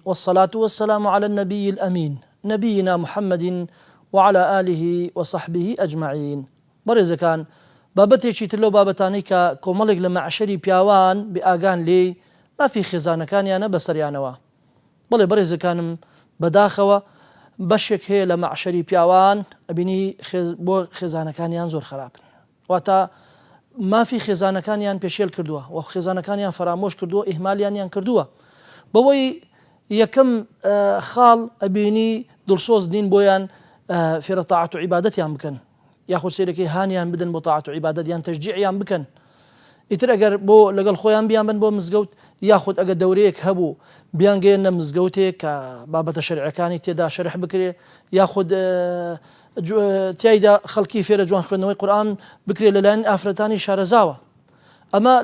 والصلاة والسلام على النبي الأمين نبينا محمد وعلى آله وصحبه أجمعين. برز كان بابتي تلو بابتاني كوملق لمعشري بياوان بآغان لي ما في خزانة كان يانا بسريانوا بلي برز كان بداخوا بشك هي لمعشري بياوان أبيني خزانة كان يان زور خراب واتا ما في خزانة كان يان بيشيل كردوه وخزانة كان يان فراموش كردوه إهمال يان كردوه بوي يكم خال أبيني دلسوز دين بويان في طاعة عبادتيان بكن ياخذ سيركي هانيان بدن بطاعة عبادتيان تشجيعيان بكن يتر أجر بو لقل خويان بيان بن بو مزقوت ياخذ أجر دوريك هبو بيان جينا مزقوتك بابة شرع كاني تدا شرح بكري ياخذ تيدا خلقي في رجوان خنوي قرآن بكري للان أفرتاني شارزاوة أما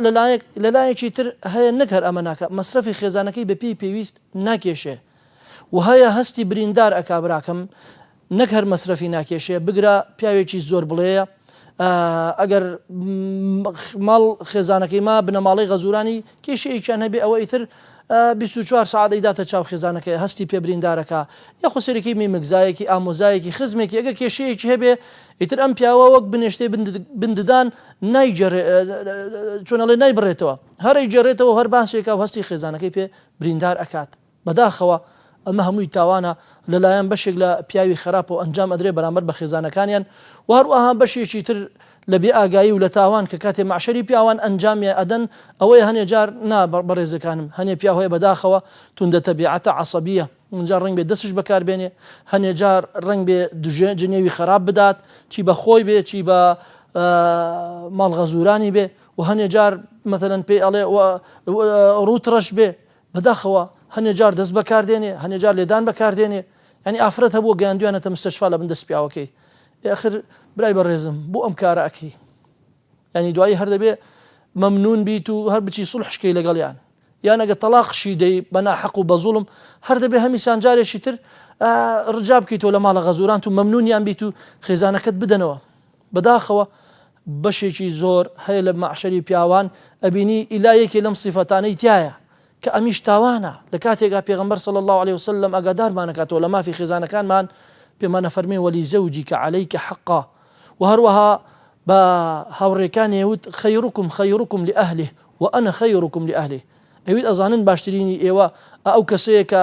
للايك تر هي نكر أمانك مصرفي خزانكي ببي بيويست ناكيشه وهي هستي بريندار أكابراكم نكر مصرفي ناكيشه بقرا بياويكي زور بليه أجر مال خزانكي ما بنا مالي غزوراني كيشي كان هبي أو يتر 24 ساعة إذا تشاو خزانك هستي بيبريندارك ياخو سيركي مي مگزایکی ئامۆزایەکی خزمێکی ئەگەر کێشەیەکی هەبێ ئیتر ئەم پیاوە وەک بنێشتەی بنددان چۆن ئەڵێ نایبڕێتەوە هەر ئەیجێڕێتەوە هەر باسێکا و هەستی خێزانەکەی پێ بریندار ئەکات بەداخەوە ئەمە هەمووی تاوانە لەلایەن بەشێک لە پیاوی خراپ و ئەنجام ئەدرێ بەرامبەر بە خێزانەکانیان و هەروەها بەشێکی تر لە بێئاگایی و لە تاوان کە کاتێ معشەری پیاوان ئەنجامیە ئەدەن ئەوەی هەنێ جار نا بەڕێزەکانم هەنێ پیاوەیە بەداخەوە توندە تەبیعەتە عەسەبیە جار ڕنگ بێ دەستش بەکاربێنێ هەنێ جار ڕنگ بێ جنێوی خراپ بدات چی بە خۆی بێ چی بە ماڵغەزورانی بێ و هەنێ جار مەثەلەن پێی ئەڵێ ڕوتڕەش بێ بەداخەوە هەنێ جار دەست بەکاردێنێ هەنێ جار لێدان بەکاردێنێ ینی ئافرەت هەبووە گەیاندویانەتە مستەشفا لە بن دەست پیاوەکەی آخر برای بەڕێزم بۆ ئەم کارە ئەکەی ینی دوایی هەر دەبێ مەمنون بیت و هەر بچی سوڵحشکەی لەگەڵیان یان ئەگە تەلاقشی دەی بە ناحەق و بە زوڵم هەر دەبێ هەمیشان جارێکی تر ڕجا بکەیتەوە لە ماڵە غەزوران و مەمنونیان بیت و خێزانەکەت بدەنەوە بەداخەوە بەشێکی زۆر هەیە لە معشەری پیاوان ئەبینی ئیلایەکی لەم سیفەتانەی تایە کە ئەمیش تاوانە لە کاتێکا پێغەمبەر صلی الله عليه وسلم ئەگادارمانەکاتەوە لە مافی خێزانەکانمان پێمانە فەرمێ وەلیزەوجیکە عەلەیکە حەقا و هەروەها بە هاوڕێکانی وت خەیڕوکم لئەهله وأنا خەیڕوکم لئەهله ئەویت ئەزانن باشترینی ئێوە ئەو کەسەیە کە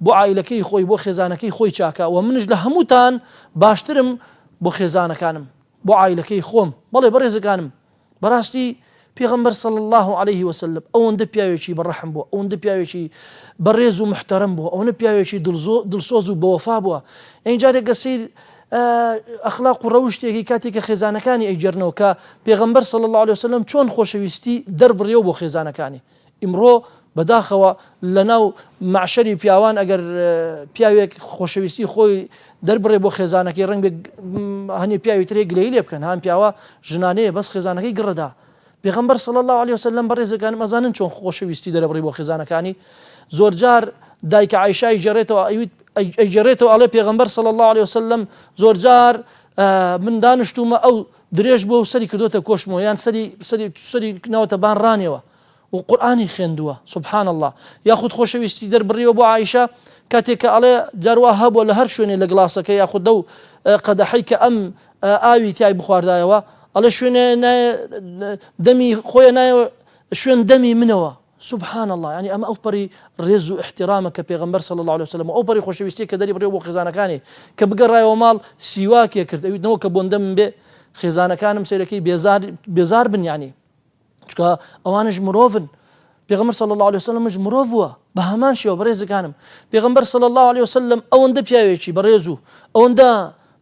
بۆ عائیلەکەی خۆی بۆ خێزانەکەی خۆی چاکە و منش لە هەمووتان باشترم بۆ خێزانەکانم بۆ عائیلەکەی خۆم بەڵێ بەڕێزەکانم بەڕاستی پێغەمبەر صلی الله عليه وسلم ئەوەندە پیاوێکی بەڕەحم بووە ئەوەندە پیاوێکی بەڕێز و محتەرەم بووە ئەوەندە پیاوێکی دڵسۆز و بەوەفا بووە ئەینجارێک گەسەی ئەخلاق و ڕەوشتێکی کاتێککە خێزانەکانی ئەیجێرنەوە کە پێغەمبەر صلی الله عليه وسلم چۆن خۆشەویستی دەربڕێەوە بۆ خێزانەکانی ئیمڕۆ بەداخەوە لەناو معشەری پیاوان ئەگەر پیاوێک خۆشەویستی خۆی دەربڕێ بۆ خێزانەکەی ڕەنگ هەنێ پیاوی ترێک گلەی لێ بکەن هەم پیاوە ژنانەیە بەس خێزانەکەی گڕەدا پێغەمبەر صلی الله عليه وسلم بەڕێزەکانم ئەزانن چۆن خۆشەویستی دەربڕێ بۆ خێزانەکانی زۆر جار دایکە عایشای جێڕێتەوە ئەیجێڕێتەوە ئەڵێ پێغەمبەر صلی الله عليه وسلم زۆر جار من دانیشتومە ئەو درێژ بۆ سەری کردوتە کۆشمەوە یان سەری ناوەتە بان ڕانێەوە و قورئانی خوێندووە سبحان الله یاخود خۆشەویستی دەربڕیەوە بۆ عایشە کاتێککە ئەڵێ جاروا هەبووە لە هەر شوێنێ لە گڵاسەکە یاخود دەو قەدەحەی کە ئەم ئاوی تای بخواردایەوە ئەڵێ شوێنێ دەمی خۆیان نایەوە شوێن دەمی منەوە سبحان الله يعني ئەمە ئەو پەری ڕێز و احترامە کە پێغەمبەر صلی الله عليه وسلم ئەو پەری خۆشەویستی کە دەری بڕێ بۆ خێزانەکانی کە بگەڕایەوە ماڵ سیواکێ کرد ئەویتنەوە کە بۆندە من بێ خێزانەکانم سێرەکەی بێزار بن یعنی چکە ئەوانش مرۆڤن پێغەمبەر صلی الله عليه وسلم مرۆڤ بووە بە هەمان شێوە بەڕێزەکانم پێغەمبەر صلی الله عليه وسلم ئەوەندە پیاوێکی بەڕێز و ئەوەندە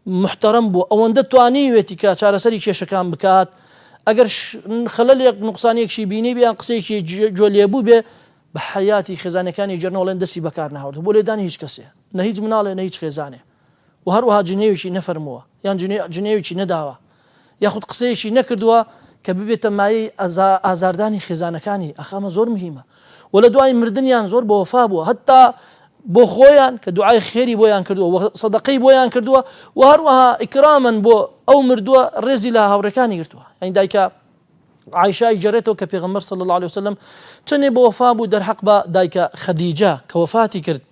محتەرەم بووە ئەوەندە توانیوێتی کە چارەسەری کێشەکان بکات ئەگەر خەلەلێک نوقسانێکشی بینی بیان قسەیەکی جۆ لێبوو بێ بە حەیاتی خێزانەکانی جێرنەوەڵێن دەستی بەکار نەهاوت بۆ لێدانی هیچ کەسێ نە هیچ مناڵێ نە هیچ خێزانێ و هەروەها جنێوێکی نەفەرمووە یان جنێوێکی نەداوە یاخود قسەیەکی نەکردووە کە ببێتە مایەی ئازاردانی خێزانەکانی ئەخامە زۆر مهمە و لە دوای مردنیان زۆر بە وەفا بووە هەتا بۆ خۆیان کە دوعای خێری بۆیان کردووە و سەدەقەی بۆیان کردووە و هەروەها ئیکرامەن بۆ ئەو مردووە ڕێزی لە هاوڕێکانی گرتووە ئەین دایکە عایشای جێڕێتەوە کە پێغەمبەر صلی الله عليه وسلم چەندێ بە وەفا بوو دەرحەق بە دایکە خەدیجە کە وەفاتی کرد،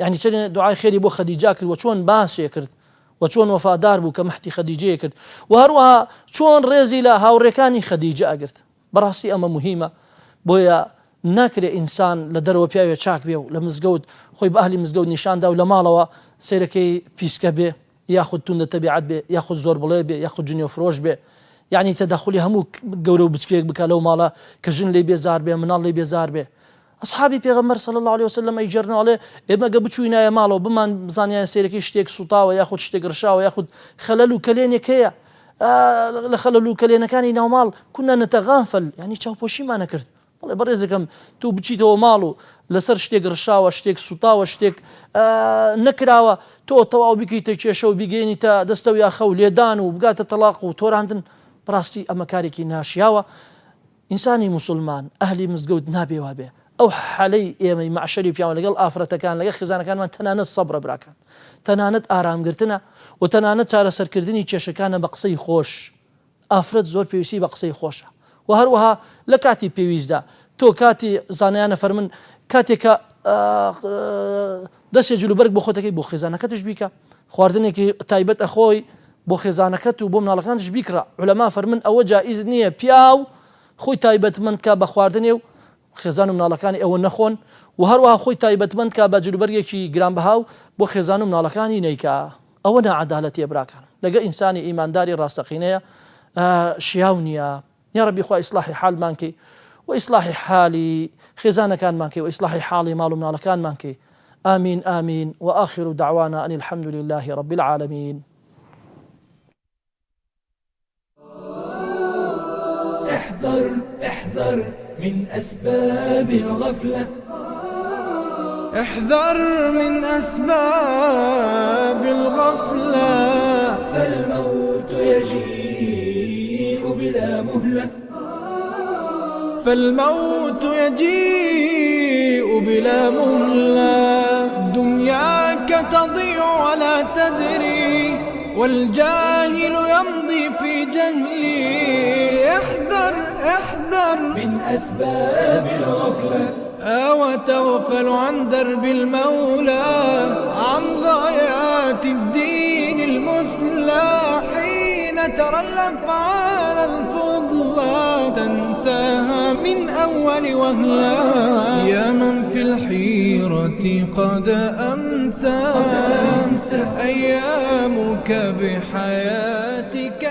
یعنی چەندێ دوعای خێری بۆ خەدیجە کرد و چۆن باسێ کرد و چۆن وەفادار بوو کە مەحتی خەدیجەیە کرد و هەروەها چۆن ڕێزی لە هاوڕێکانی خەدیجە ئەگرت. بەڕاستی ئەمە مهمە، بۆیە ناکرێ ئینسان لە دەرەوە پیاوێ چاک بێ و لە مزگەوت خۆی بە ئەهلی مزگەوت نیشاندا و لە ماڵەوە سیرەکەی پیسکە بێ یاخود توندە تەبیعەت بێ یاخود زۆر بڵێ بێ یاخود جنێ فرۆش بێ، یعنی تەدەخلی هەموو گەورە و بچکێک بکە لەو ماڵە کە ژن لێ بێزار بێ مناڵ لێ بێزار بێ. ئەصحابی پێغەمبەر صلی الله عليه وسلم ئەیجێڕنەوەڵێ ئێمە گە بچووینایە ماڵەوە بمان بزانیان سیرەکەی شتێک سوتاوە یاخود شتێک ڕشاوە یاخود خەلەل و کەلێنێک هەیە لە خەلەل و کەلێنەکانی ناوماڵ کونا نەتەغافل، یعنی چاوپۆشیمان نەکرد. بەڵێ بەڕێزەکەم تو بچیتەوە ماڵ و لەسەر شتێک ڕشاوە شتێک سوتاوە شتێک نەکراوە تۆ تەواو بکەیتە کێشە و بیگەێنیتە دەستە و یاخە و لێدان و بگاتە تەلاق و تۆراندن، بەڕاستی ئەمە کارێکی ناشیاوە. ئینسانی موسڵمان ئەهلی مزگەوت نابێوا بێ ئەو حەلەی ئێمەی معشەری پیاوە لەگەڵ ئافرەتەکان لەگەڵ خێزانەکانمان تەنانەت سەبرە براکەن، تەنانەت ئارامگرتنە و تەنانەت چارەسەرکردنی کێشەکانە بە قسەی خۆش. ئافرەت زۆر پێویستی بە قسەی خۆشە و هەروەها لە کاتی پێویستدا تۆ کاتی زانایانە فەرمن کاتێکە دەستێ جلوبەرگ بۆ خۆتەکەی بۆ خێزانەکەتش بیکە، خواردنێکی تایبەت ئەخۆی بۆ خێزانەکەت و بۆ مناڵەکانش بیکڕە. عولەما فەرمن ئەوە جائیز نییە پیاو خۆی تایبەتمەندکە بە خواردنێ و خێزان و مناڵەکانی ئەوە نەخۆن و هەروەها خۆی تایبەتمەندکە بە جلوبەرگێکی گرانبەها و بۆ خێزان و مناڵەکانی نەیکە. ئەوە نەعەدالەتیە براکان لەگە ئینسانی ئیمانداری ڕاستەقینەیە شیاو نییە. یا ربی خوا ئیسلاحی حالمان کەی و ئیسلاحی حالی خێزانەکانمان کەی و ئیسلاحی حاڵی ماڵ و مناڵەکانمان کەی. آمين آمين وآخر دعوانا أن الحمد لله رب العالمين. احذر احذر من أسباب الغفلة، احذر من أسباب الغفلة، فالموت يجيء بلا مهلة، فالموت يجيء بلا مهلة. دنياك تضيع ولا تدري والجاهل يمضي في جهله. احذر احذر من أسباب الغفلة، وتغفل عن درب المولى، عن غايات الدين المثلى. حين ترى الأفعال الفضلى تنساها من أول وهلة. يا من في الحيرة قد أمسى أيامك بحياتك